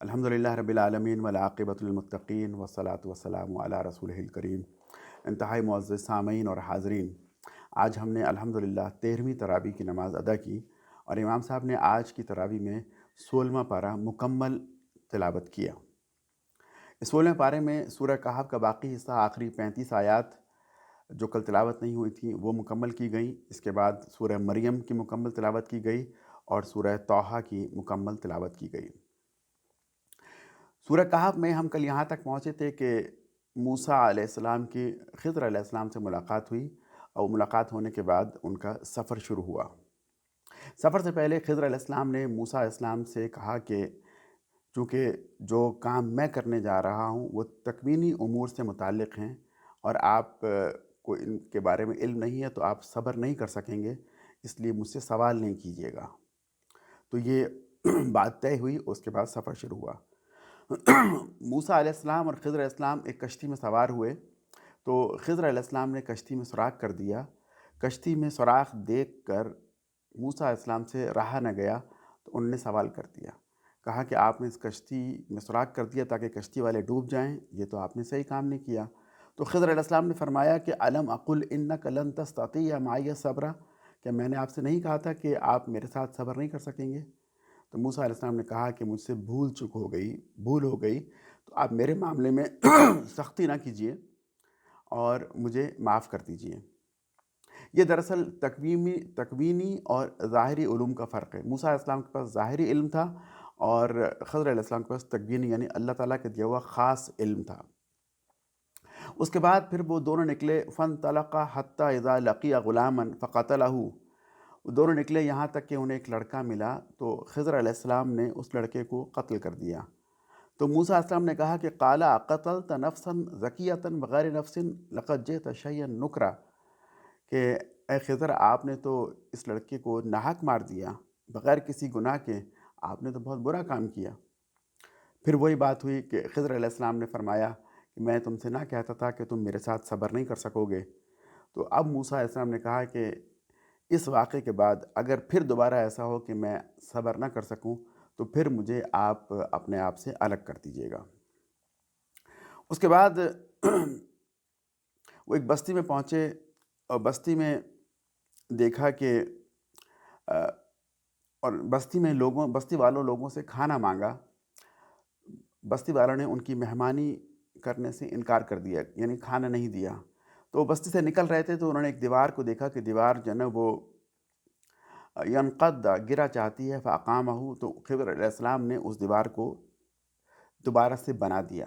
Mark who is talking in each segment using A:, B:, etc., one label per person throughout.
A: الحمدللہ رب العالمین والعاقبۃ للمتقین والصلاۃ والسلام علی رسولہ الکریم۔ انتہائی معزز سامعین اور حاضرین، آج ہم نے الحمدللہ 13ویں تراویح کی نماز ادا کی اور امام صاحب نے آج کی تراویح میں 16واں پارہ مکمل تلاوت کیا۔ اس 16ویں پارے میں سورہ کہف کا باقی حصہ، آخری 35 آیات جو کل تلاوت نہیں ہوئی تھیں وہ مکمل کی گئیں۔ اس کے بعد سورہ مریم کی مکمل تلاوت کی گئی اور سورہ طٰہٰ کی مکمل تلاوت کی گئی۔ سورہ کہف میں ہم کل یہاں تک پہنچے تھے کہ موسیٰ علیہ السلام کی خضر علیہ السلام سے ملاقات ہوئی اور ملاقات ہونے کے بعد ان کا سفر شروع ہوا۔ سفر سے پہلے خضر علیہ السلام نے موسیٰ علیہ السلام سے کہا کہ چونکہ جو کام میں کرنے جا رہا ہوں وہ تکوینی امور سے متعلق ہیں اور آپ کو ان کے بارے میں علم نہیں ہے تو آپ صبر نہیں کر سکیں گے، اس لیے مجھ سے سوال نہیں کیجیے گا۔ تو یہ بات طے ہوئی، اس کے بعد سفر شروع ہوا۔ موسیٰ علیہ السلام اور خضر علیہ السلام ایک کشتی میں سوار ہوئے تو خضر علیہ السلام نے کشتی میں سوراخ کر دیا۔ کشتی میں سوراخ دیکھ کر موسیٰ علیہ السلام سے رہا نہ گیا تو انہوں نے سوال کر دیا، کہا کہ آپ نے اس کشتی میں سوراخ کر دیا تاکہ کشتی والے ڈوب جائیں، یہ تو آپ نے صحیح کام نہیں کیا۔ تو خضر علیہ السلام نے فرمایا کہ الم اقل انک لن تستطیع معی صبرا، کہ میں نے آپ سے نہیں کہا تھا کہ آپ میرے ساتھ صبر نہیں کر سکیں گے؟ تو موسیٰ علیہ السلام نے کہا کہ مجھ سے بھول ہو گئی تو آپ میرے معاملے میں سختی نہ کیجیے اور مجھے معاف کر دیجیے۔ یہ دراصل تکوینی اور ظاہری علوم کا فرق ہے۔ موسیٰ علیہ السلام کے پاس ظاہری علم تھا اور خضر علیہ السلام کے پاس تکوینی یعنی اللہ تعالیٰ کے دیا ہوا خاص علم تھا۔ اس کے بعد پھر وہ دونوں نکلے، فانطلقا حتی اذا لقی غلاما فقتلہ، وہ دونوں نکلے یہاں تک کہ انہیں ایک لڑکا ملا تو خضر علیہ السلام نے اس لڑکے کو قتل کر دیا۔ تو موسیٰ علیہ السلام نے کہا کہ قال اقتلت نفسا زکیۃ بغیر نفس لقد جئت شیئا نکرا، کہ اے خضر آپ نے تو اس لڑکے کو ناحق مار دیا بغیر کسی گناہ کے، آپ نے تو بہت برا کام کیا۔ پھر وہی بات ہوئی کہ خضر علیہ السلام نے فرمایا کہ میں تم سے نہ کہتا تھا کہ تم میرے ساتھ صبر نہیں کر سکو گے؟ تو اب موسیٰ علیہ السلام نے کہا کہ اس واقعے کے بعد اگر پھر دوبارہ ایسا ہو کہ میں صبر نہ کر سکوں تو پھر مجھے آپ اپنے آپ سے الگ کر دیجیے گا۔ اس کے بعد وہ ایک بستی میں پہنچے اور بستی میں دیکھا کہ اور بستی والوں لوگوں سے کھانا مانگا۔ بستی والوں نے ان کی مہمانی کرنے سے انکار کر دیا، یعنی کھانا نہیں دیا۔ تو وہ بستی سے نکل رہے تھے تو انہوں نے ایک دیوار کو دیکھا کہ دیوار جو ہے نا وہ ینقض گرا چاہتی ہے، فاقامہ، تو خضر علیہ السلام نے اس دیوار کو دوبارہ سے بنا دیا۔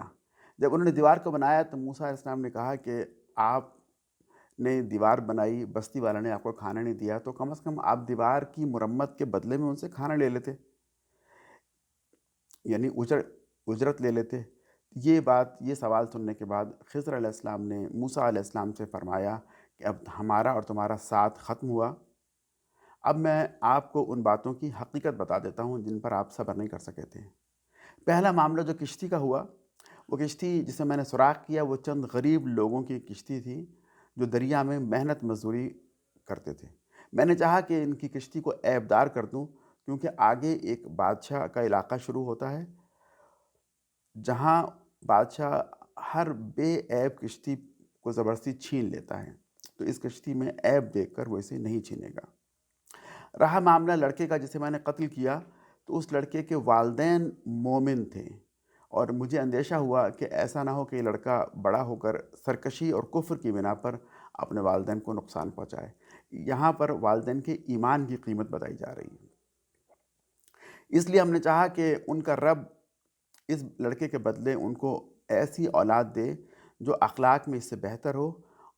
A: جب انہوں نے دیوار کو بنایا تو موسیٰ علیہ السلام نے کہا کہ آپ نے دیوار بنائی، بستی والوں نے آپ کو کھانا نہیں دیا، تو کم از کم آپ دیوار کی مرمت کے بدلے میں ان سے کھانا لے لیتے، یعنی اجرت لے لیتے۔ یہ سوال سننے کے بعد خضر علیہ السلام نے موسیٰ علیہ السلام سے فرمایا کہ اب ہمارا اور تمہارا ساتھ ختم ہوا، اب میں آپ کو ان باتوں کی حقیقت بتا دیتا ہوں جن پر آپ صبر نہیں کر سکے تھے۔ پہلا معاملہ جو کشتی کا ہوا، وہ کشتی جسے میں نے سوراخ کیا وہ چند غریب لوگوں کی کشتی تھی جو دریا میں محنت مزدوری کرتے تھے۔ میں نے چاہا کہ ان کی کشتی کو عیب دار کر دوں، کیونکہ آگے ایک بادشاہ کا علاقہ شروع ہوتا ہے جہاں بادشاہ ہر بے عیب کشتی کو زبردستی چھین لیتا ہے، تو اس کشتی میں عیب دیکھ کر وہ اسے نہیں چھینے گا۔ رہا معاملہ لڑکے کا جسے میں نے قتل کیا، تو اس لڑکے کے والدین مومن تھے اور مجھے اندیشہ ہوا کہ ایسا نہ ہو کہ یہ لڑکا بڑا ہو کر سرکشی اور کفر کی بنا پر اپنے والدین کو نقصان پہنچائے۔ یہاں پر والدین کے ایمان کی قیمت بتائی جا رہی ہے، اس لیے ہم نے چاہا کہ ان کا رب اس لڑکے کے بدلے ان کو ایسی اولاد دے جو اخلاق میں اس سے بہتر ہو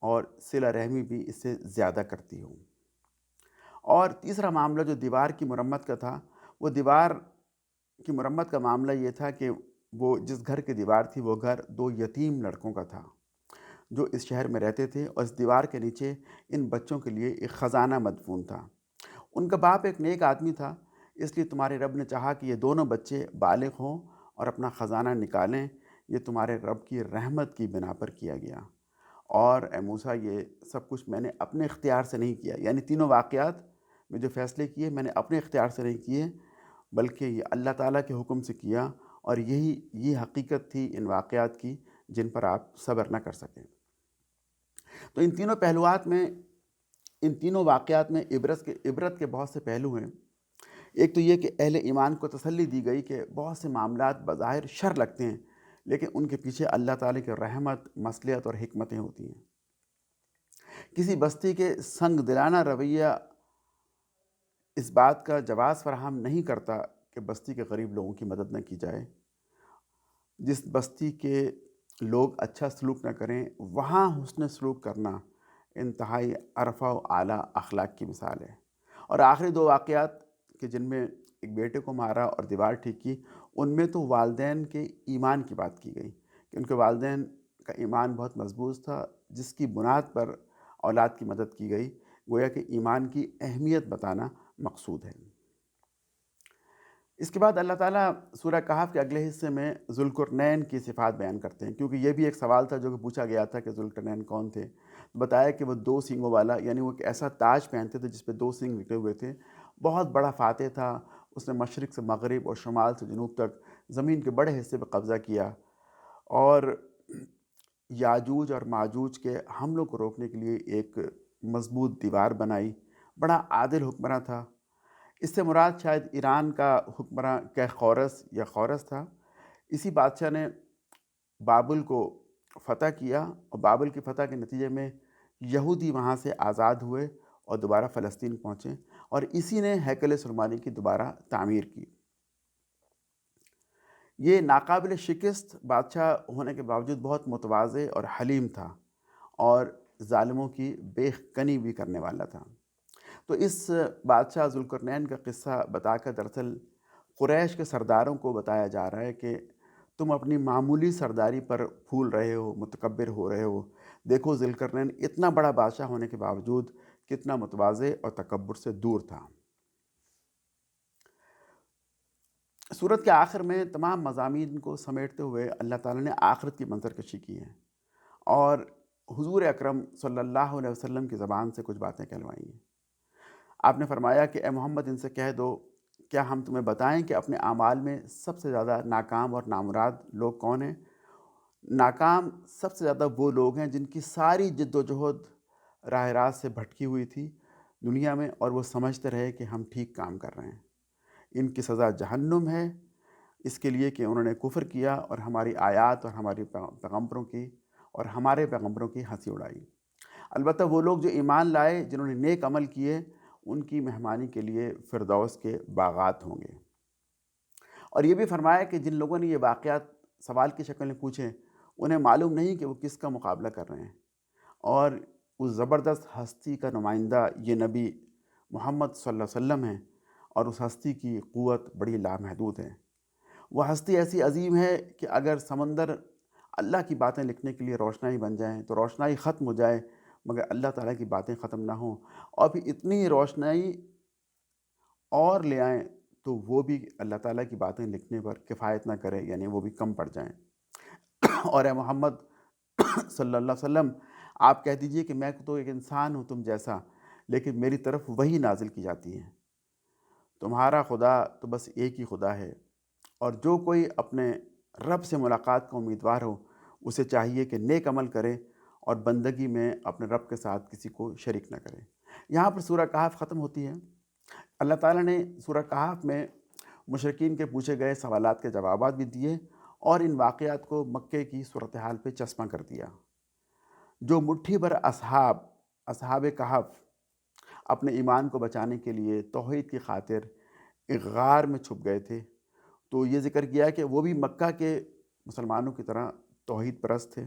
A: اور صلہ رحمی بھی اس سے زیادہ کرتی ہو۔ اور تیسرا معاملہ جو دیوار کی مرمت کا تھا، وہ دیوار کی مرمت کا معاملہ یہ تھا کہ وہ جس گھر کی دیوار تھی وہ گھر دو یتیم لڑکوں کا تھا جو اس شہر میں رہتے تھے، اور اس دیوار کے نیچے ان بچوں کے لیے ایک خزانہ مدفون تھا۔ ان کا باپ ایک نیک آدمی تھا، اس لیے تمہارے رب نے چاہا کہ یہ دونوں بچے بالغ ہوں اور اپنا خزانہ نکالیں، یہ تمہارے رب کی رحمت کی بنا پر کیا گیا۔ اور اے موسیٰ یہ سب کچھ میں نے اپنے اختیار سے نہیں کیا، یعنی تینوں واقعات میں جو فیصلے کیے میں نے اپنے اختیار سے نہیں کیے، بلکہ یہ اللہ تعالیٰ کے حکم سے کیا اور یہ حقیقت تھی ان واقعات کی جن پر آپ صبر نہ کر سکیں۔ تو ان تینوں پہلوات میں، ان تینوں واقعات میں عبرت کے بہت سے پہلو ہیں۔ ایک تو یہ کہ اہل ایمان کو تسلی دی گئی کہ بہت سے معاملات بظاہر شر لگتے ہیں، لیکن ان کے پیچھے اللہ تعالیٰ کی رحمت، مصلحت اور حکمتیں ہوتی ہیں۔ کسی بستی کے سنگ دلانہ رویہ اس بات کا جواز فراہم نہیں کرتا کہ بستی کے غریب لوگوں کی مدد نہ کی جائے۔ جس بستی کے لوگ اچھا سلوک نہ کریں، وہاں حسن سلوک کرنا انتہائی عرفہ و اعلیٰ اخلاق کی مثال ہے۔ اور آخری دو واقعات کہ جن میں ایک بیٹے کو مارا اور دیوار ٹھیک کی، ان میں تو والدین کے ایمان کی بات کی گئی کہ ان کے والدین کا ایمان بہت مضبوط تھا، جس کی بنیاد پر اولاد کی مدد کی گئی۔ گویا کہ ایمان کی اہمیت بتانا مقصود ہے۔ اس کے بعد اللہ تعالیٰ سورہ کہف کے اگلے حصے میں ذوالقرنین کی صفات بیان کرتے ہیں، کیونکہ یہ بھی ایک سوال تھا جو کہ پوچھا گیا تھا کہ ذوالقرنین کون تھے۔ بتایا کہ وہ 2 سینگوں والا، یعنی وہ ایک ایسا تاج پہنتے تھے جس پہ 2 سینگ نکلے ہوئے تھے، بہت بڑا فاتح تھا۔ اس نے مشرق سے مغرب اور شمال سے جنوب تک زمین کے بڑے حصے پہ قبضہ کیا، اور یاجوج اور ماجوج کے حملوں کو روکنے کے لیے ایک مضبوط دیوار بنائی۔ بڑا عادل حکمراں تھا۔ اس سے مراد شاید ایران کا حکمراں کیخورس یا خورس تھا۔ اسی بادشاہ نے بابل کو فتح کیا، اور بابل کی فتح کے نتیجے میں یہودی وہاں سے آزاد ہوئے اور دوبارہ فلسطین پہنچے، اور اسی نے ہیکل سلیمانی کی دوبارہ تعمیر کی۔ یہ ناقابل شکست بادشاہ ہونے کے باوجود بہت متواضع اور حلیم تھا، اور ظالموں کی بے کنی بھی کرنے والا تھا۔ تو اس بادشاہ ذوالقرنین کا قصہ بتا کر دراصل قریش کے سرداروں کو بتایا جا رہا ہے کہ تم اپنی معمولی سرداری پر پھول رہے ہو، متکبر ہو رہے ہو۔ دیکھو ذوالقرنین اتنا بڑا بادشاہ ہونے کے باوجود کتنا متواضع اور تکبر سے دور تھا۔ سورت کے آخر میں تمام مضامین کو سمیٹتے ہوئے اللہ تعالیٰ نے آخرت کی منظر کشی کی ہے، اور حضور اکرم صلی اللہ علیہ وسلم کی زبان سے کچھ باتیں کہلوائی ہیں۔ آپ نے فرمایا کہ اے محمد ان سے کہہ دو، کیا ہم تمہیں بتائیں کہ اپنے اعمال میں سب سے زیادہ ناکام اور نامراد لوگ کون ہیں؟ ناکام سب سے زیادہ وہ لوگ ہیں جن کی ساری جد و جہد راہ راست سے بھٹکی ہوئی تھی دنیا میں، اور وہ سمجھتے رہے کہ ہم ٹھیک کام کر رہے ہیں۔ ان کی سزا جہنم ہے، اس کے لیے کہ انہوں نے کفر کیا اور ہماری آیات اور ہمارے پیغمبروں کی ہنسی اڑائی۔ البتہ وہ لوگ جو ایمان لائے، جنہوں نے نیک عمل کیے، ان کی مہمانی کے لیے فردوس کے باغات ہوں گے۔ اور یہ بھی فرمایا کہ جن لوگوں نے یہ واقعات سوال کی شکل میں پوچھیں، انہیں معلوم نہیں کہ وہ کس کا مقابلہ کر رہے ہیں، اور اس زبردست ہستی کا نمائندہ یہ نبی محمد صلی اللہ علیہ وسلم ہیں، اور اس ہستی کی قوت بڑی لامحدود ہے۔ وہ ہستی ایسی عظیم ہے کہ اگر سمندر اللہ کی باتیں لکھنے کے لیے روشنائی بن جائیں تو روشنائی ختم ہو جائے، مگر اللہ تعالیٰ کی باتیں ختم نہ ہوں، اور پھر اتنی روشنائی اور لے آئیں تو وہ بھی اللہ تعالیٰ کی باتیں لکھنے پر کفایت نہ کرے، یعنی وہ بھی کم پڑ جائیں۔ اور اے محمد صلی اللہ علیہ وسلم، آپ کہہ دیجئے کہ میں تو ایک انسان ہوں تم جیسا، لیکن میری طرف وحی نازل کی جاتی ہے۔ تمہارا خدا تو بس ایک ہی خدا ہے، اور جو کوئی اپنے رب سے ملاقات کا امیدوار ہو، اسے چاہیے کہ نیک عمل کرے اور بندگی میں اپنے رب کے ساتھ کسی کو شریک نہ کرے۔ یہاں پر سورہ کہف ختم ہوتی ہے۔ اللہ تعالیٰ نے سورہ کہف میں مشرکین کے پوچھے گئے سوالات کے جوابات بھی دیے، اور ان واقعات کو مکے کی صورتحال پہ چسپاں کر دیا۔ جو مٹھی بھر اصحاب کہف اپنے ایمان کو بچانے کے لیے توحید کی خاطر ایک غار میں چھپ گئے تھے، تو یہ ذکر کیا کہ وہ بھی مکہ کے مسلمانوں کی طرح توحید پرست تھے۔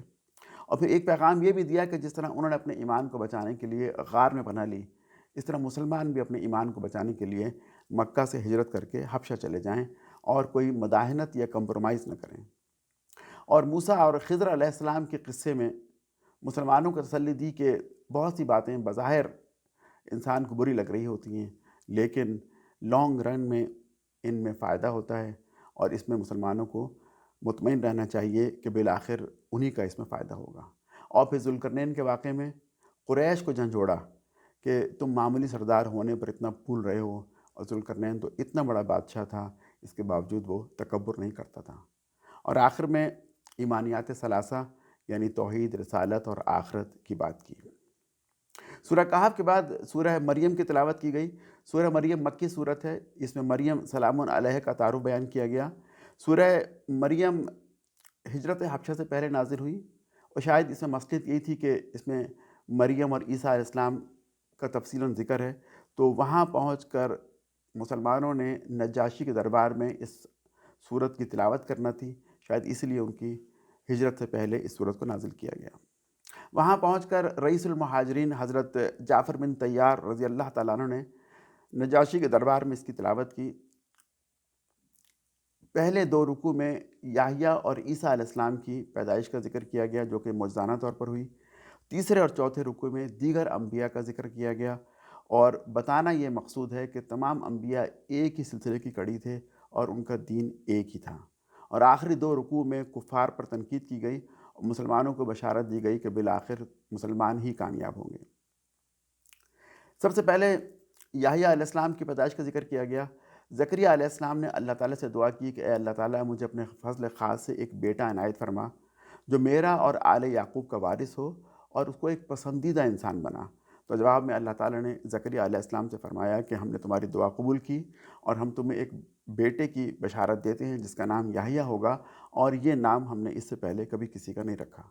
A: اور پھر ایک پیغام یہ بھی دیا کہ جس طرح انہوں نے اپنے ایمان کو بچانے کے لیے غار میں پناہ لی، اس طرح مسلمان بھی اپنے ایمان کو بچانے کے لیے مکہ سے ہجرت کر کے حبشہ چلے جائیں، اور کوئی مداہنت یا کمپرومائز نہ کریں۔ اور موسیٰ اور خضر علیہ السلام کے قصے میں مسلمانوں کو تسلی دی کہ بہت سی باتیں بظاہر انسان کو بری لگ رہی ہوتی ہیں، لیکن لانگ رن میں ان میں فائدہ ہوتا ہے، اور اس میں مسلمانوں کو مطمئن رہنا چاہیے کہ بالآخر انہی کا اس میں فائدہ ہوگا۔ اور پھر ذوالقرنین کے واقعے میں قریش کو جھنجھوڑا کہ تم معمولی سردار ہونے پر اتنا پھول رہے ہو، اور ذوالقرنین تو اتنا بڑا بادشاہ تھا، اس کے باوجود وہ تکبر نہیں کرتا تھا۔ اور آخر میں ایمانیات ثلاثہ یعنی توحید، رسالت اور آخرت کی بات کی۔ سورہ کہف کے بعد سورہ مریم کی تلاوت کی گئی۔ سورہ مریم مکی صورت ہے، اس میں مریم سلام علیہ کا تعارف بیان کیا گیا۔ سورہ مریم ہجرت حبشہ سے پہلے نازل ہوئی، اور شاید اس میں مصلحت یہی تھی کہ اس میں مریم اور عیسیٰ علیہ السلام کا تفصیلاً ذکر ہے، تو وہاں پہنچ کر مسلمانوں نے نجاشی کے دربار میں اس سورت کی تلاوت کرنا تھی، شاید اس لیے ان کی ہجرت سے پہلے اس سورت کو نازل کیا گیا۔ وہاں پہنچ کر رئیس المہاجرین حضرت جعفر بن طیار رضی اللہ تعالیٰ عنہ نے نجاشی کے دربار میں اس کی تلاوت کی۔ پہلے 2 رکوع میں یحییٰ اور عیسیٰ علیہ السلام کی پیدائش کا ذکر کیا گیا جو کہ معجزانہ طور پر ہوئی۔ تیسرے اور چوتھے رکوع میں دیگر انبیاء کا ذکر کیا گیا، اور بتانا یہ مقصود ہے کہ تمام انبیاء ایک ہی سلسلے کی کڑی تھے اور ان کا دین ایک ہی تھا۔ اور آخری 2 رکوع میں کفار پر تنقید کی گئی اور مسلمانوں کو بشارت دی گئی کہ بالآخر مسلمان ہی کامیاب ہوں گے۔ سب سے پہلے یحییٰ علیہ السلام کی پیدائش کا ذکر کیا گیا۔ زکریا علیہ السلام نے اللہ تعالیٰ سے دعا کی کہ اے اللہ تعالیٰ مجھے اپنے فضل خاص سے ایک بیٹا عنایت فرما جو میرا اور آل یعقوب کا وارث ہو اور اس کو ایک پسندیدہ انسان بنا۔ تو جواب میں اللہ تعالیٰ نے زکریا علیہ السلام سے فرمایا کہ ہم نے تمہاری دعا قبول کی اور ہم تمہیں ایک بیٹے کی بشارت دیتے ہیں جس کا نام یحییٰ ہوگا، اور یہ نام ہم نے اس سے پہلے کبھی کسی کا نہیں رکھا۔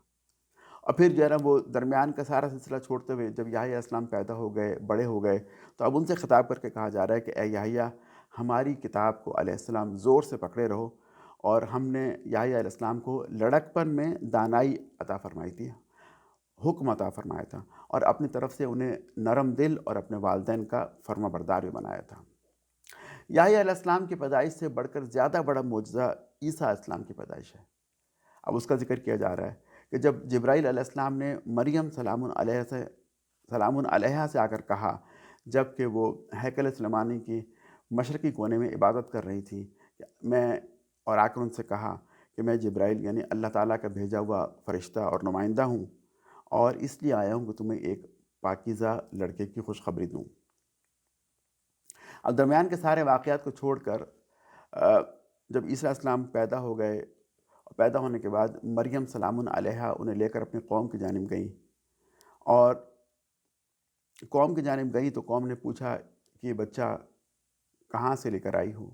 A: اور پھر جو ہے نا وہ درمیان کا سارا سلسلہ چھوڑتے ہوئے جب یحییٰ علیہ السلام پیدا ہو گئے، بڑے ہو گئے، تو اب ان سے خطاب کر کے کہا جا رہا ہے کہ اے یحییٰ ہماری کتاب کو علیہ السلام زور سے پکڑے رہو، اور ہم نے یحییٰ علیہ السلام کو لڑکپن میں دانائی عطا فرمائی تھی، حکم عطا فرمایا تھا، اور اپنی طرف سے انہیں نرم دل اور اپنے والدین کا فرما بردار بھی بنایا تھا۔ یحییٰ علیہ السلام کی پیدائش سے بڑھ کر زیادہ بڑا معجزہ عیسیٰ علیہ السلام کی پیدائش ہے۔ اب اس کا ذکر کیا جا رہا ہے کہ جب جبرائیل علیہ السلام نے مریم سلام علیہ سے آ کر کہا، جب کہ وہ ہیکل سلیمانی کی مشرقی کونے میں عبادت کر رہی تھی، اور آ کر ان سے کہا کہ میں جبرائیل یعنی اللہ تعالیٰ کا بھیجا ہوا فرشتہ اور نمائندہ ہوں، اور اس لیے آیا ہوں کہ تمہیں ایک پاکیزہ لڑکے کی خوشخبری دوں۔ اب درمیان کے سارے واقعات کو چھوڑ کر جب عیسیٰ علیہ السلام پیدا ہو گئے، پیدا ہونے کے بعد مریم سلام علیہا انہیں لے کر اپنی قوم کی جانب گئیں، اور قوم کی جانب گئی تو قوم نے پوچھا کہ یہ بچہ کہاں سے لے کر آئی ہو،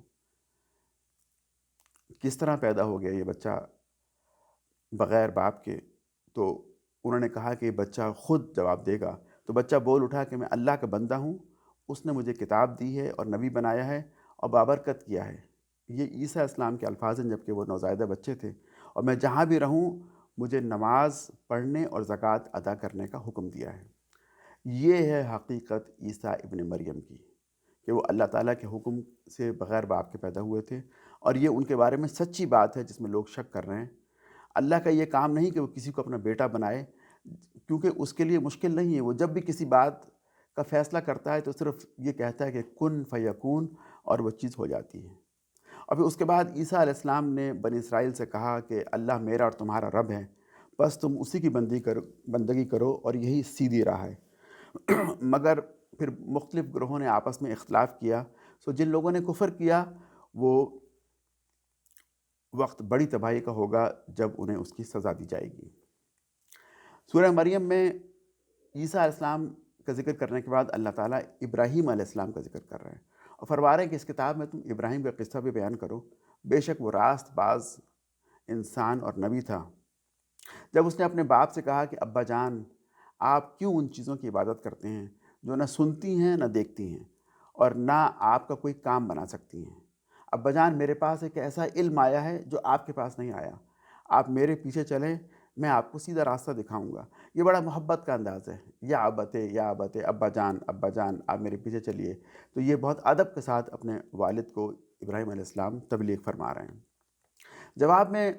A: کس طرح پیدا ہو گیا یہ بچہ بغیر باپ کے؟ تو انہوں نے کہا کہ یہ بچہ خود جواب دے گا۔ تو بچہ بول اٹھا کہ میں اللہ کا بندہ ہوں، اس نے مجھے کتاب دی ہے اور نبی بنایا ہے اور بابرکت کیا ہے۔ یہ عیسیٰ علیہ السلام کے الفاظ ہیں جب کہ وہ نوزائیدہ بچے تھے، اور میں جہاں بھی رہوں مجھے نماز پڑھنے اور زکوٰۃ ادا کرنے کا حکم دیا ہے۔ یہ ہے حقیقت عیسیٰ ابن مریم کی، کہ وہ اللہ تعالیٰ کے حکم سے بغیر باپ کے پیدا ہوئے تھے، اور یہ ان کے بارے میں سچی بات ہے جس میں لوگ شک کر رہے ہیں۔ اللہ کا یہ کام نہیں کہ وہ کسی کو اپنا بیٹا بنائے، کیونکہ اس کے لیے مشکل نہیں ہے۔ وہ جب بھی کسی بات کا فیصلہ کرتا ہے تو صرف یہ کہتا ہے کہ کن فیکون، اور وہ چیز ہو جاتی ہے۔ اور پھر اس کے بعد عیسیٰ علیہ السلام نے بنی اسرائیل سے کہا کہ اللہ میرا اور تمہارا رب ہے، بس تم اسی کی بندگی کرو اور یہی سیدھی راہ ہے۔ مگر پھر مختلف گروہوں نے آپس میں اختلاف کیا، سو جن لوگوں نے کفر کیا وہ وقت بڑی تباہی کا ہوگا جب انہیں اس کی سزا دی جائے گی۔ سورہ مریم میں عیسیٰ علیہ السلام کا ذکر کرنے کے بعد اللہ تعالیٰ ابراہیم علیہ السلام کا ذکر کر رہے ہیں، اور فرما رہے ہیں کہ اس کتاب میں تم ابراہیم کا قصہ بھی بیان کرو، بے شک وہ راست باز انسان اور نبی تھا۔ جب اس نے اپنے باپ سے کہا کہ ابا جان آپ کیوں ان چیزوں کی عبادت کرتے ہیں جو نہ سنتی ہیں نہ دیکھتی ہیں اور نہ آپ کا کوئی کام بنا سکتی ہیں؟ ابا جان میرے پاس ایک ایسا علم آیا ہے جو آپ کے پاس نہیں آیا، آپ میرے پیچھے چلیں، میں آپ کو سیدھا راستہ دکھاؤں گا۔ یہ بڑا محبت کا انداز ہے، یا ابت، ابا جان آپ میرے پیچھے چلیے۔ تو یہ بہت ادب کے ساتھ اپنے والد کو ابراہیم علیہ السلام تبلیغ فرما رہے ہیں۔ جواب میں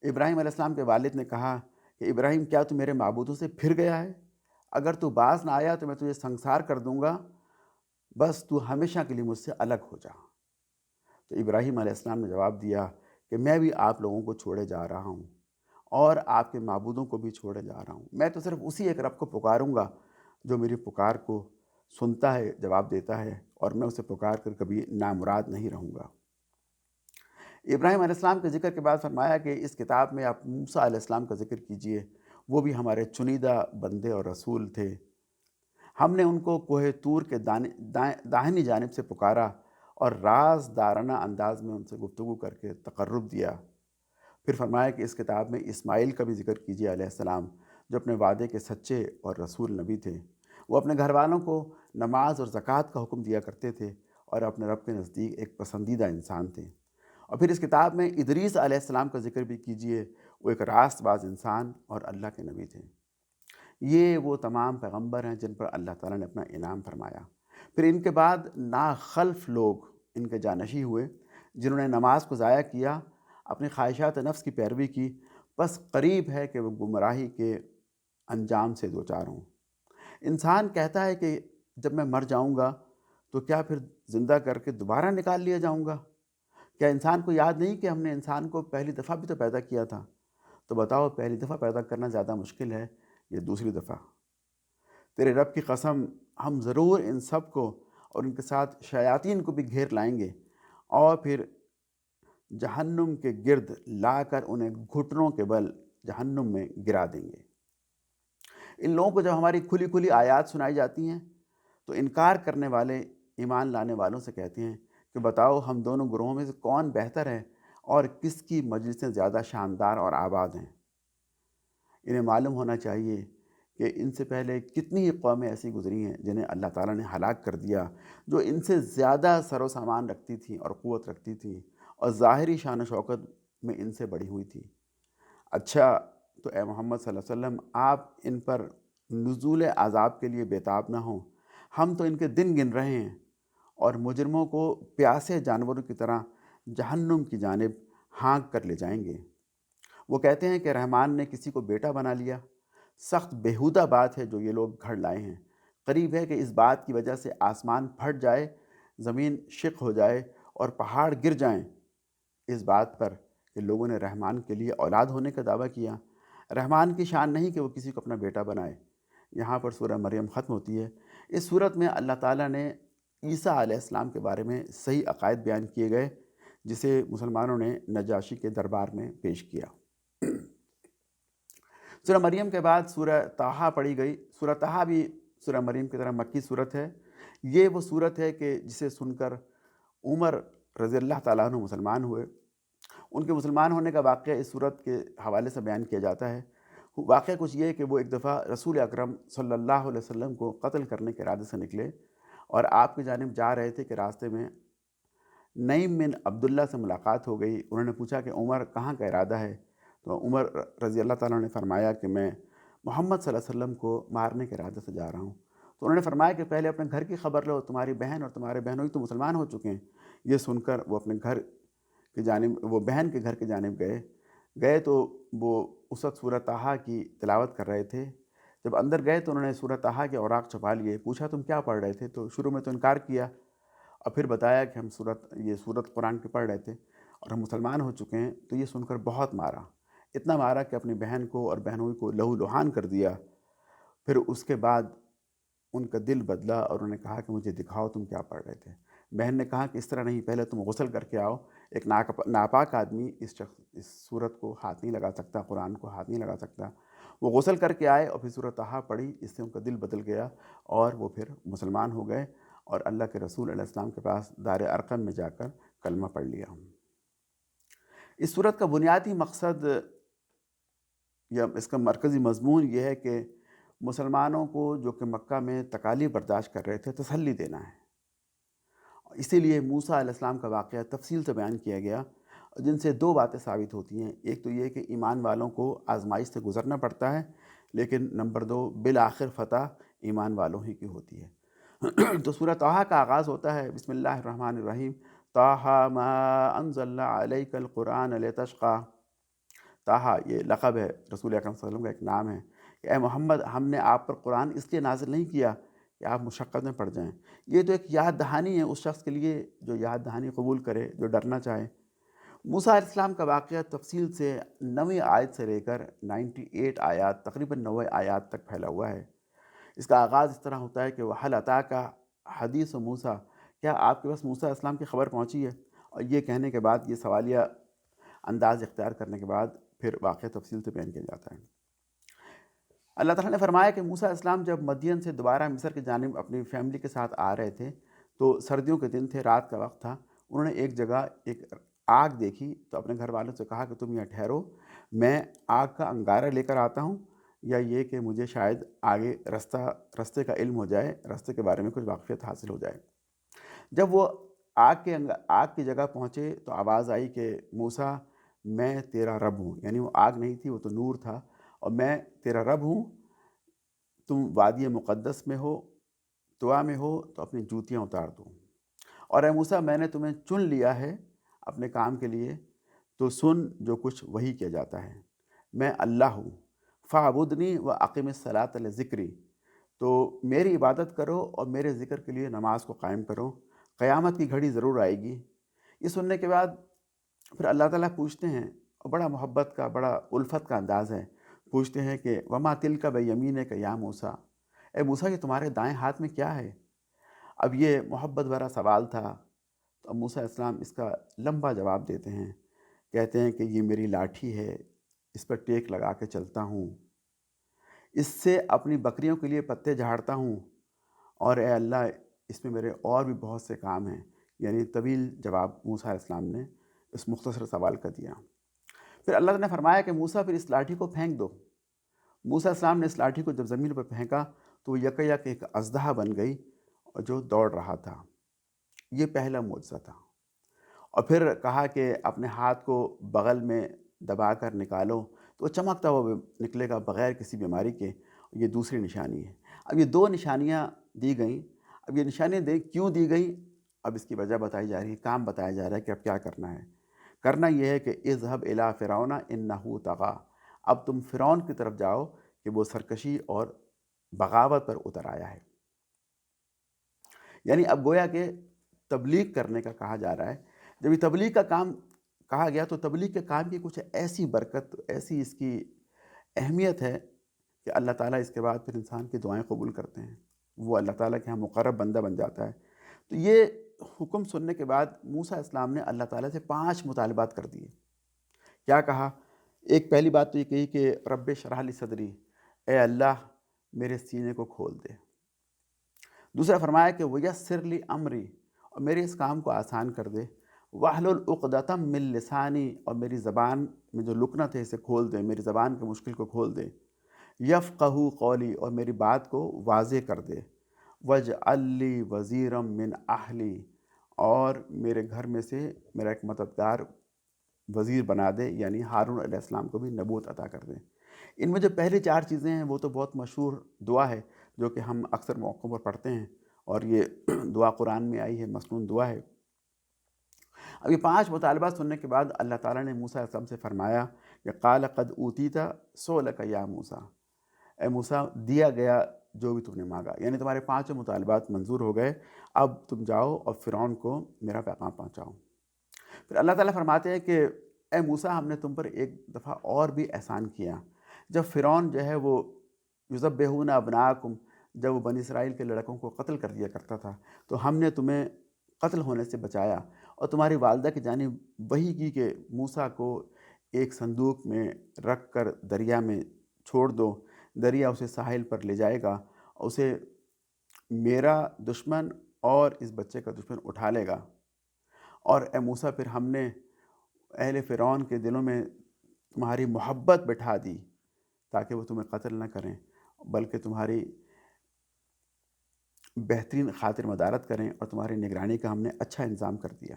A: ابراہیم علیہ السلام کے والد نے کہا کہ ابراہیم کیا تو میرے معبودوں سے پھر گیا ہے؟ اگر تو باز نہ آیا تو میں تجھے سنسار کر دوں گا، بس تو ہمیشہ کے لیے مجھ سے الگ ہو جا۔ تو ابراہیم علیہ السلام نے جواب دیا کہ میں بھی آپ لوگوں کو چھوڑے جا رہا ہوں اور آپ کے معبودوں کو بھی چھوڑے جا رہا ہوں، میں تو صرف اسی ایک رب کو پکاروں گا جو میری پکار کو سنتا ہے، جواب دیتا ہے، اور میں اسے پکار کر کبھی نامراد نہیں رہوں گا۔ ابراہیم علیہ السلام کے ذکر کے بعد فرمایا کہ اس کتاب میں آپ موسیٰ علیہ السلام کا ذکر کیجئے، وہ بھی ہمارے چنیدہ بندے اور رسول تھے۔ ہم نے ان کو کوہ طور کے داہنی جانب سے پکارا اور رازدارانہ انداز میں ان سے گفتگو کر کے تقرب دیا۔ پھر فرمایا کہ اس کتاب میں اسماعیل کا بھی ذکر کیجیے علیہ السلام، جو اپنے وعدے کے سچے اور رسول نبی تھے۔ وہ اپنے گھر والوں کو نماز اور زکوٰۃ کا حکم دیا کرتے تھے اور اپنے رب کے نزدیک ایک پسندیدہ انسان تھے۔ اور پھر اس کتاب میں ادریس علیہ السلام کا ذکر بھی کیجیے، وہ ایک راست باز انسان اور اللہ کے نبی تھے۔ یہ وہ تمام پیغمبر ہیں جن پر اللہ تعالیٰ نے اپنا انعام فرمایا۔ پھر ان کے بعد ناخلف لوگ ان کے جانشین ہوئے، جنہوں نے نماز کو ضائع کیا، اپنی خواہشات نفس کی پیروی کی، بس قریب ہے کہ وہ گمراہی کے انجام سے دوچار ہوں۔ انسان کہتا ہے کہ جب میں مر جاؤں گا تو کیا پھر زندہ کر کے دوبارہ نکال لیا جاؤں گا؟ کیا انسان کو یاد نہیں کہ ہم نے انسان کو پہلی دفعہ بھی تو پیدا کیا تھا؟ تو بتاؤ، پہلی دفعہ پیدا کرنا زیادہ مشکل ہے یہ دوسری دفعہ؟ تیرے رب کی قسم، ہم ضرور ان سب کو اور ان کے ساتھ شیاطین کو بھی گھیر لائیں گے اور پھر جہنم کے گرد لا کر انہیں گھٹنوں کے بل جہنم میں گرا دیں گے۔ ان لوگوں کو جب ہماری کھلی کھلی آیات سنائی جاتی ہیں تو انکار کرنے والے ایمان لانے والوں سے کہتے ہیں کہ بتاؤ، ہم دونوں گروہوں میں سے کون بہتر ہے اور کس کی مجلسیں زیادہ شاندار اور آباد ہیں؟ انہیں معلوم ہونا چاہیے کہ ان سے پہلے کتنی ہی قومیں ایسی گزری ہیں جنہیں اللہ تعالیٰ نے ہلاک کر دیا، جو ان سے زیادہ سر و سامان رکھتی تھیں اور قوت رکھتی تھیں اور ظاہری شان و شوکت میں ان سے بڑھی ہوئی تھی۔ اچھا، تو اے محمد صلی اللہ علیہ وسلم، آپ ان پر نزول عذاب کے لیے بےتاب نہ ہوں۔ ہم تو ان کے دن گن رہے ہیں اور مجرموں کو پیاسے جانوروں کی طرح جہنم کی جانب ہانک کر لے جائیں گے۔ وہ کہتے ہیں کہ رحمان نے کسی کو بیٹا بنا لیا۔ سخت بیہودہ بات ہے جو یہ لوگ گھڑ لائے ہیں۔ قریب ہے کہ اس بات کی وجہ سے آسمان پھٹ جائے، زمین شق ہو جائے اور پہاڑ گر جائیں، اس بات پر کہ لوگوں نے رحمان کے لیے اولاد ہونے کا دعویٰ کیا۔ رحمان کی شان نہیں کہ وہ کسی کو اپنا بیٹا بنائے۔ یہاں پر سورہ مریم ختم ہوتی ہے۔ اس صورت میں اللہ تعالیٰ نے عیسیٰ علیہ السلام کے بارے میں صحیح عقائد بیان کیے گئے، جسے مسلمانوں نے نجاشی کے دربار میں پیش کیا۔ سورہ مریم کے بعد سورہ طٰہٰ پڑھی گئی۔ سورہ طٰہٰ بھی سورہ مریم کی طرح مکی صورت ہے۔ یہ وہ صورت ہے کہ جسے سن کر عمر رضی اللہ تعالیٰ عنہ مسلمان ہوئے۔ ان کے مسلمان ہونے کا واقعہ اس صورت کے حوالے سے بیان کیا جاتا ہے۔ واقعہ کچھ یہ ہے کہ وہ ایک دفعہ رسول اکرم صلی اللہ علیہ وسلم کو قتل کرنے کے ارادے سے نکلے اور آپ کی جانب جا رہے تھے کہ راستے میں نعیم بن عبداللہ سے ملاقات ہو گئی۔ انہوں نے پوچھا کہ عمر کہاں کا ارادہ ہے؟ تو عمر رضی اللہ تعالیٰ نے فرمایا کہ میں محمد صلی اللہ علیہ وسلم کو مارنے کے ارادے سے جا رہا ہوں۔ تو انہوں نے فرمایا کہ پہلے اپنے گھر کی خبر لو، تمہاری بہن اور تمہارے بہنوئی تو مسلمان ہو چکے ہیں۔ یہ سن کر وہ اپنے گھر کی جانب، وہ بہن کے گھر کی جانب گئے تو وہ اس وقت سورہ طٰہٰ کی تلاوت کر رہے تھے۔ جب اندر گئے تو انہوں نے سورہ طٰہٰ کے اوراق چھپا لیے۔ پوچھا تم کیا پڑھ رہے تھے؟ تو شروع میں تو انکار کیا اور پھر بتایا کہ ہم یہ سورت قرآن کی پڑھ رہے تھے اور ہم مسلمان ہو چکے ہیں۔ تو یہ سن کر بہت مارا، اتنا مارا کہ اپنی بہن کو اور بہنوئی کو لہو لہان کر دیا۔ پھر اس کے بعد ان کا دل بدلا اور انہوں نے کہا کہ مجھے دکھاؤ تم کیا پڑھ رہے تھے۔ بہن نے کہا کہ اس طرح نہیں، پہلے تم غسل کر کے آؤ۔ ایک ناپاک آدمی اس سورت کو ہاتھ نہیں لگا سکتا، قرآن کو ہاتھ نہیں لگا سکتا۔ وہ غسل کر کے آئے اور پھر سورہ طٰہٰ پڑھی، اس سے ان کا دل بدل گیا اور وہ پھر مسلمان ہو گئے اور اللہ کے رسول علیہ السلام کے پاس دار ارقم میں جا کر کلمہ پڑھ لیا۔ اس صورت کا بنیادی مقصد یا اس کا مرکزی مضمون یہ ہے کہ مسلمانوں کو جو کہ مکہ میں تکالیف برداشت کر رہے تھے، تسلی دینا ہے۔ اسی لیے موسیٰ علیہ السلام کا واقعہ تفصیل سے بیان کیا گیا، جن سے دو باتیں ثابت ہوتی ہیں۔ ایک تو یہ کہ ایمان والوں کو آزمائش سے گزرنا پڑتا ہے، لیکن نمبر دو، بالآخر فتح ایمان والوں ہی کی ہوتی ہے۔ تو سورہ طٰہٰ کا آغاز ہوتا ہے بسم اللہ الرحمن الرحیم، طٰہٰ ما انزلنا علیک القرآن لتشقیٰ۔ طٰہٰ یہ لقب ہے، رسول اکرم صلی اللہ علیہ وسلم کا ایک نام ہے کہ اے محمد، ہم نے آپ پر قرآن اس لیے نازل نہیں کیا کہ آپ مشقت میں پڑ جائیں۔ یہ تو ایک یاد دہانی ہے اس شخص کے لیے جو یاد دہانی قبول کرے، جو ڈرنا چاہے۔ موسیٰ علیہ السلام کا واقعہ تفصیل سے 9ویں آیت سے لے کر 98 آیات، تقریباً 90 آیات تک پھیلا ہوا ہے۔ اس کا آغاز اس طرح ہوتا ہے کہ وَهَلْ أَتَاكَ حَدِيثُ مُوسیٰ، کیا آپ کے پاس موسیٰ علیہ السلام کی خبر پہنچی ہے؟ اور یہ کہنے کے بعد، یہ سوالیہ انداز اختیار کرنے کے بعد پھر واقعہ تفصیل سے بیان کیا جاتا ہے۔ اللہ تعالیٰ نے فرمایا کہ موسیٰ علیہ السلام جب مدین سے دوبارہ مصر کی جانب اپنی فیملی کے ساتھ آ رہے تھے تو سردیوں کے دن تھے، رات کا وقت تھا۔ انہوں نے ایک جگہ ایک آگ دیکھی تو اپنے گھر والوں سے کہا کہ تم یہاں ٹھہرو، میں آگ کا انگارہ لے کر آتا ہوں، یا یہ کہ مجھے شاید آگے رستے کا علم ہو جائے، رستے کے بارے میں کچھ واقفیت حاصل ہو جائے۔ جب وہ آگ کی جگہ پہنچے تو آواز آئی کہ موسیٰ میں تیرا رب ہوں، یعنی وہ آگ نہیں تھی، وہ تو نور تھا، اور میں تیرا رب ہوں، تم وادی مقدس میں ہو، طوا میں ہو تو اپنی جوتیاں اتار دو، اور اے موسیٰ میں نے تمہیں چن لیا ہے اپنے کام کے لیے، تو سن جو کچھ وہی کیا جاتا ہے، میں اللہ ہوں، فاعبدنی و اقم الصلاۃ لذکری، تو میری عبادت کرو اور میرے ذکر کے لیے نماز کو قائم کرو، قیامت کی گھڑی ضرور آئے گی۔ یہ سننے کے بعد پھر اللہ تعالیٰ پوچھتے ہیں، اور بڑا محبت کا، بڑا الفت کا انداز ہے، پوچھتے ہیں کہ وما تلک بیمینک یا موسیٰ، اے موسیٰ یہ تمہارے دائیں ہاتھ میں کیا ہے؟ اب یہ محبت بھرا سوال تھا، تو اب موسیٰ علیہ السلام اس کا لمبا جواب دیتے ہیں، کہتے ہیں کہ یہ میری لاٹھی ہے، اس پر ٹیک لگا کے چلتا ہوں، اس سے اپنی بکریوں کے لیے پتے جھاڑتا ہوں، اور اے اللہ اس میں میرے اور بھی بہت سے کام ہیں۔ یعنی طویل جواب موسیٰ علیہ السلام نے اس مختصر سوال کا دیا۔ پھر اللہ نے فرمایا کہ موسیٰ پھر اس لاٹھی کو پھینک دو۔ موسیٰ علیہ السلام نے اس لاٹھی کو جب زمین پر پھینکا تو وہ یک ایک اژدہا بن گئی اور جو دوڑ رہا تھا۔ یہ پہلا معجزہ تھا۔ اور پھر کہا کہ اپنے ہاتھ کو بغل میں دبا کر نکالو تو وہ چمکتا ہوا نکلے گا بغیر کسی بیماری کے۔ یہ دوسری نشانی ہے۔ اب یہ دو نشانیاں دی گئیں۔ اب یہ نشانیاں کیوں دی گئیں؟ اب اس کی وجہ بتائی جا رہی ہے، کام بتایا جا رہا ہے کہ اب کیا کرنا ہے۔ کرنا یہ ہے کہ اذهب الی فرعون انہ طغی، اب تم فرعون کی طرف جاؤ کہ وہ سرکشی اور بغاوت پر اتر آیا ہے۔ یعنی اب گویا کہ تبلیغ کرنے کا کہا جا رہا ہے۔ جب یہ تبلیغ کا کام کہا گیا تو تبلیغ کے کام کی کچھ ایسی برکت، ایسی اس کی اہمیت ہے کہ اللہ تعالیٰ اس کے بعد پھر انسان کی دعائیں قبول کرتے ہیں، وہ اللہ تعالیٰ کے ہاں مقرب بندہ بن جاتا ہے۔ تو یہ حکم سننے کے بعد موسیٰ علیہ السلام نے اللہ تعالیٰ سے 5 مطالبات کر دیے۔ کیا کہا؟ ایک پہلی بات تو یہ کہی کہ رب اشرح لی صدری، اے اللہ میرے سینے کو کھول دے۔ دوسرا فرمایا کہ ویسر لی امری، اور میرے اس کام کو آسان کر دے، واحلل عقدۃ من لسانی، اور میری زبان میں جو لکنت ہے اسے کھول دے، میری زبان کے مشکل کو کھول دے، یفقہوا قولی، اور میری بات کو واضح کر دے، واجعل لی وزیرا من اہلی، اور میرے گھر میں سے میرا ایک مددگار وزیر بنا دے، یعنی ہارون علیہ السلام کو بھی نبوت عطا کر دے۔ ان میں جو پہلی 4 چیزیں ہیں وہ تو بہت مشہور دعا ہے جو کہ ہم اکثر موقعوں پر پڑھتے ہیں، اور یہ دعا قرآن میں آئی ہے، مسنون دعا ہے۔ اب یہ 5 مطالبات سننے کے بعد اللہ تعالیٰ نے موسیٰ علیہ السلام سے فرمایا کہ قال قد اوتیت سؤلک یا موسیٰ، اے موسیٰ دیا گیا جو بھی تم نے مانگا، یعنی تمہارے 5 مطالبات منظور ہو گئے، اب تم جاؤ اور فرعون کو میرا پیغام پہنچاؤ۔ پھر اللہ تعالیٰ فرماتے ہیں کہ اے موسیٰ ہم نے تم پر ایک دفعہ اور بھی احسان کیا، جب فرعون جو ہے وہ یذبحون ابناءکم، جب وہ بنی اسرائیل کے لڑکوں کو قتل کر دیا کرتا تھا تو ہم نے تمہیں قتل ہونے سے بچایا، اور تمہاری والدہ کی جانب وحی کی کہ موسیٰ کو ایک صندوق میں رکھ کر دریا میں چھوڑ دو، دریا اسے ساحل پر لے جائے گا، اسے میرا دشمن اور اس بچے کا دشمن اٹھا لے گا۔ اور اے موسیٰ پھر ہم نے اہل فرعون کے دلوں میں تمہاری محبت بٹھا دی تاکہ وہ تمہیں قتل نہ کریں بلکہ تمہاری بہترین خاطر مدارت کریں، اور تمہاری نگرانی کا ہم نے اچھا انتظام کر دیا۔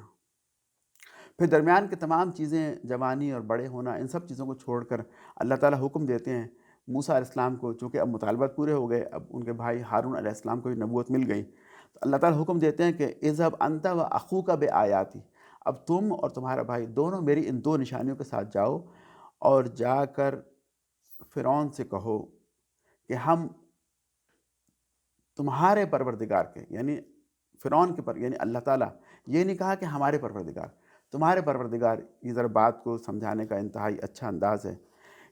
A: پھر درمیان کے تمام چیزیں، جوانی اور بڑے ہونا، ان سب چیزوں کو چھوڑ کر اللہ تعالیٰ حکم دیتے ہیں موسیٰ علیہ السلام کو، چونکہ اب مطالبات پورے ہو گئے، اب ان کے بھائی ہارون علیہ السلام کو بھی نبوت مل گئی، تو اللہ تعالیٰ حکم دیتے ہیں کہ اذهب انت و اخوک بآیاتی، اب تم اور تمہارا بھائی دونوں میری ان 2 نشانیوں کے ساتھ جاؤ، اور جا کر فرعون سے کہو کہ ہم تمہارے پروردگار کے، یعنی فرعون کے یعنی اللہ تعالیٰ، یہ نہیں کہا کہ ہمارے پروردگار، تمہارے پروردگار، یہ ذرا بات کو سمجھانے کا انتہائی اچھا انداز ہے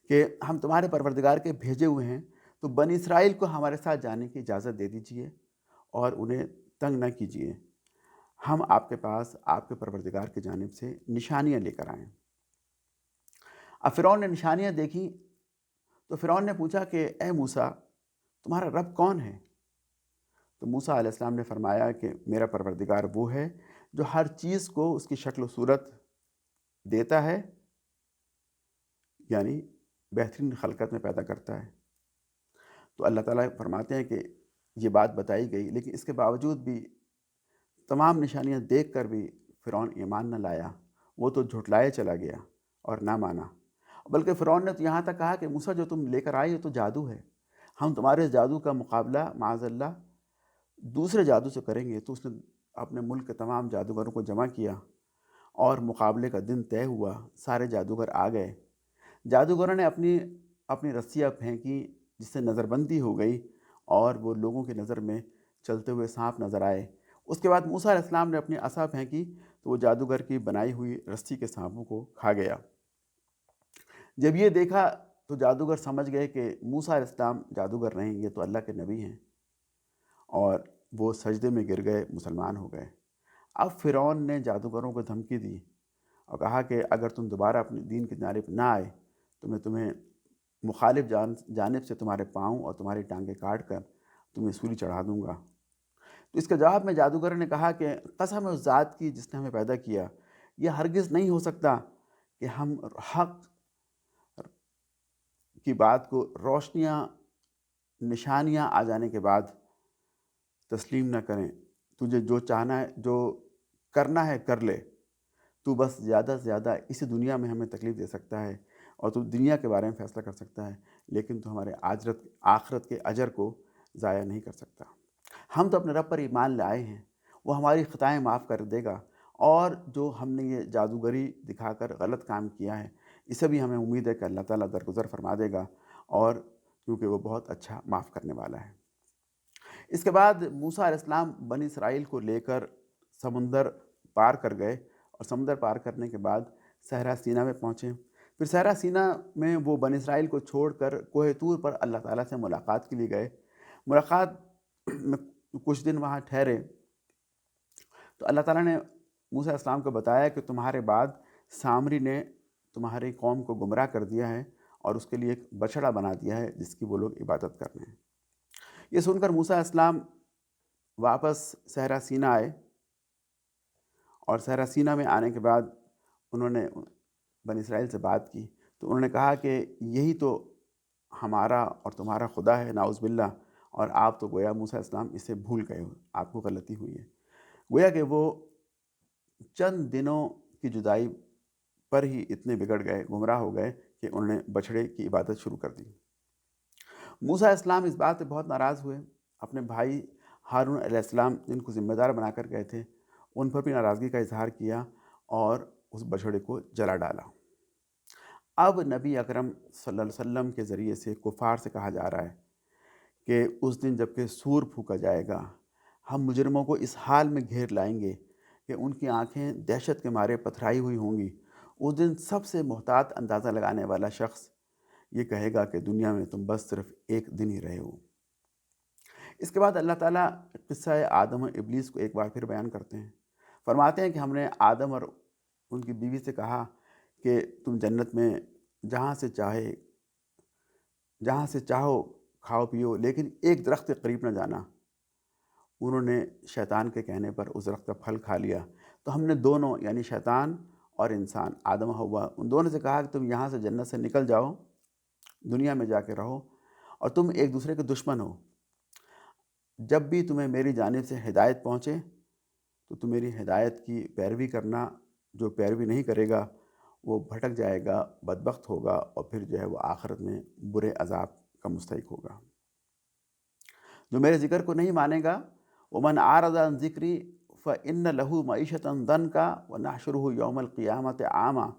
A: کہ ہم تمہارے پروردگار کے بھیجے ہوئے ہیں، تو بنی اسرائیل کو ہمارے ساتھ جانے کی اجازت دے دیجئے اور انہیں تنگ نہ کیجیے۔ ہم آپ کے پاس آپ کے پروردگار کی جانب سے نشانیاں لے کر آئیں۔ اب فرعون نے نشانیاں دیکھیں تو فرعون نے پوچھا کہ اے موسیٰ، تمہارا رب کون ہے؟ تو موسیٰ علیہ السلام نے فرمایا کہ میرا پروردگار وہ ہے جو ہر چیز کو اس کی شکل و صورت دیتا ہے، یعنی بہترین خلقت میں پیدا کرتا ہے۔ تو اللہ تعالیٰ فرماتے ہیں کہ یہ بات بتائی گئی، لیکن اس کے باوجود بھی تمام نشانیاں دیکھ کر بھی فرعون ایمان نہ لایا، وہ تو جھٹلائے چلا گیا اور نہ مانا۔ بلکہ فرعون نے تو یہاں تک کہا کہ موسیٰ جو تم لے کر آئے ہو تو جادو ہے، ہم تمہارے اس جادو کا مقابلہ معاذ اللہ دوسرے جادو سے کریں گے۔ تو اس نے اپنے ملک کے تمام جادوگروں کو جمع کیا اور مقابلے کا دن طے ہوا، سارے جادوگر آ گئے۔ جادوگروں نے اپنی اپنی رسیاں پھینکی جس سے نظر بندی ہو گئی اور وہ لوگوں کی نظر میں چلتے ہوئے سانپ نظر آئے۔ اس کے بعد موسیٰ علیہ السلام نے اپنی عصا پھینکی تو وہ جادوگر کی بنائی ہوئی رسی کے سانپوں کو کھا گیا۔ جب یہ دیکھا تو جادوگر سمجھ گئے کہ موسیٰ علیہ السلام جادوگر نہیں، یہ تو اللہ کے نبی ہیں، اور وہ سجدے میں گر گئے، مسلمان ہو گئے۔ اب فرعون نے جادوگروں کو دھمکی دی اور کہا کہ اگر تم دوبارہ اپنے دین کی جانب نہ آئے تو میں تمہیں مخالف جانب سے تمہارے پاؤں اور تمہاری ٹانگیں کاٹ کر تمہیں سولی چڑھا دوں گا۔ تو اس کے جواب میں جادوگر نے کہا کہ قسم ہے اس ذات کی جس نے ہمیں پیدا کیا، یہ ہرگز نہیں ہو سکتا کہ ہم حق کی بات کو روشنیاں نشانیاں آ جانے کے بعد تسلیم نہ کریں۔ تجھے جو چاہنا ہے، جو کرنا ہے کر لے، تو بس زیادہ سے زیادہ اسی دنیا میں ہمیں تکلیف دے سکتا ہے اور تو دنیا کے بارے میں فیصلہ کر سکتا ہے، لیکن تو ہمارے آخرت کے اجر کو ضائع نہیں کر سکتا۔ ہم تو اپنے رب پر ایمان لائے ہیں، وہ ہماری خطائیں معاف کر دے گا، اور جو ہم نے یہ جادوگری دکھا کر غلط کام کیا ہے اسے بھی ہمیں امید ہے کہ اللہ تعالیٰ درگزر فرما دے گا، اور کیونکہ وہ بہت اچھا معاف کرنے والا ہے۔ اس کے بعد موسیٰ علیہ السلام بنی اسرائیل کو لے کر سمندر پار کر گئے، اور سمندر پار کرنے کے بعد صحرا سینا میں پہنچے۔ پھر صحرا سینا میں وہ بنی اسرائیل کو چھوڑ کر کوہ طور پر اللہ تعالیٰ سے ملاقات کے لیے گئے۔ ملاقات میں کچھ دن وہاں ٹھہرے تو اللہ تعالیٰ نے موسیٰ علیہ السلام کو بتایا کہ تمہارے بعد سامری نے تمہاری قوم کو گمراہ کر دیا ہے اور اس کے لیے ایک بچڑا بنا دیا ہے جس کی وہ لوگ عبادت کر رہے ہیں۔ یہ سن کر موسیٰ علیہ السلام واپس صحرا سینا آئے، اور صحرا سینا میں آنے کے بعد انہوں نے بنی اسرائیل سے بات کی تو انہوں نے کہا کہ یہی تو ہمارا اور تمہارا خدا ہے، نعوذ باللہ، اور آپ تو گویا موسیٰ علیہ السلام اسے بھول گئے ہو، آپ کو غلطی ہوئی ہے۔ گویا کہ وہ چند دنوں کی جدائی پر ہی اتنے بگڑ گئے، گمراہ ہو گئے کہ انہوں نے بچھڑے کی عبادت شروع کر دی۔ موسیٰ علیہ السلام اس بات سے بہت ناراض ہوئے، اپنے بھائی ہارون علیہ السلام جن کو ذمہ دار بنا کر گئے تھے ان پر بھی ناراضگی کا اظہار کیا اور اس بچھڑے کو جلا ڈالا۔ اب نبی اکرم صلی اللہ علیہ وسلم کے ذریعے سے کفار سے کہا جا رہا ہے کہ اس دن جب کہ سور پھونکا جائے گا، ہم مجرموں کو اس حال میں گھیر لائیں گے کہ ان کی آنکھیں دہشت کے مارے پتھرائی ہوئی ہوں گی۔ اس دن سب سے محتاط اندازہ لگانے والا شخص یہ کہے گا کہ دنیا میں تم بس صرف ایک دن ہی رہے ہو۔ اس کے بعد اللہ تعالیٰ قصہ آدم و ابلیس کو ایک بار پھر بیان کرتے ہیں۔ فرماتے ہیں کہ ہم نے آدم اور ان کی بیوی سے کہا کہ تم جنت میں جہاں سے چاہو کھاؤ پیو، لیکن ایک درخت کے قریب نہ جانا۔ انہوں نے شیطان کے کہنے پر اس درخت کا پھل کھا لیا، تو ہم نے دونوں یعنی شیطان اور انسان آدم و حوا ان دونوں سے کہا کہ تم یہاں سے جنت سے نکل جاؤ، دنیا میں جا کے رہو، اور تم ایک دوسرے کے دشمن ہو۔ جب بھی تمہیں میری جانب سے ہدایت پہنچے تو تم میری ہدایت کی پیروی کرنا، جو پیروی نہیں کرے گا وہ بھٹک جائے گا، بدبخت ہوگا، اور پھر جو ہے وہ آخرت میں برے عذاب کا مستحق ہوگا۔ جو میرے ذکر کو نہیں مانے گا، وَمَنْ أَعْرَضَ عَنْ ذِكْرِي فَإِنَّ لَهُ مَعِيشَةً ضَنْكَ وَنَحْشُرُهُ يَوْمَ الْقِيَامَةِ أَعْمَىٰ۔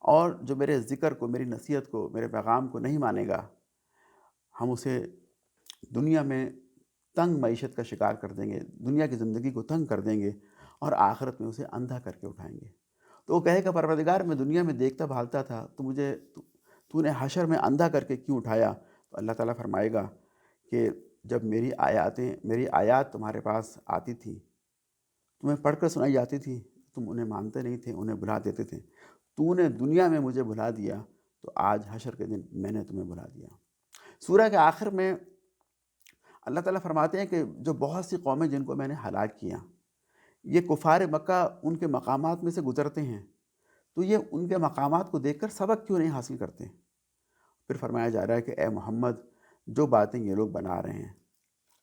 A: اور جو میرے ذکر کو، میری نصیحت کو، میرے پیغام کو نہیں مانے گا، ہم اسے دنیا میں تنگ معیشت کا شکار کر دیں گے، دنیا کی زندگی کو تنگ کر دیں گے، اور آخرت میں اسے اندھا کر کے اٹھائیں گے۔ تو وہ کہے گا پروردگار میں دنیا میں دیکھتا بھالتا تھا، تو نے حشر میں اندھا کر کے کیوں اٹھایا؟ تو اللہ تعالیٰ فرمائے گا کہ جب میری آیات تمہارے پاس آتی تھیں تمہیں پڑھ کر سنائی جاتی تھی، تم انہیں مانتے نہیں تھے، انہیں بھلا دیتے تھے۔ تو نے دنیا میں مجھے بھلا دیا، تو آج حشر کے دن میں نے تمہیں بھلا دیا۔ سورہ کے آخر میں اللہ تعالیٰ فرماتے ہیں کہ جو بہت سی قومیں جن کو میں نے ہلاک کیا، یہ کفار مکہ ان کے مقامات میں سے گزرتے ہیں، تو یہ ان کے مقامات کو دیکھ کر سبق کیوں نہیں حاصل کرتے؟ پھر فرمایا جا رہا ہے کہ اے محمد، جو باتیں یہ لوگ بنا رہے ہیں،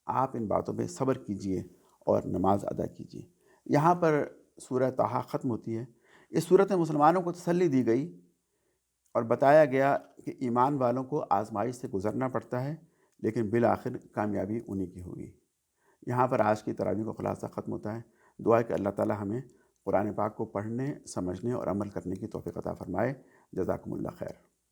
A: آپ ان باتوں پہ صبر کیجئے اور نماز ادا کیجئے۔ یہاں پر سورہ طٰہٰ ختم ہوتی ہے۔ اس صورت میں مسلمانوں کو تسلی دی گئی اور بتایا گیا کہ ایمان والوں کو آزمائش سے گزرنا پڑتا ہے، لیکن بالآخر کامیابی انہی کی ہوگی۔ یہاں پر آج کی تراویح کا خلاصہ ختم ہوتا ہے۔ دعا ہے کہ اللہ تعالیٰ ہمیں قرآن پاک کو پڑھنے، سمجھنے اور عمل کرنے کی توفیق عطا فرمائے۔ جزاکم اللہ خیر۔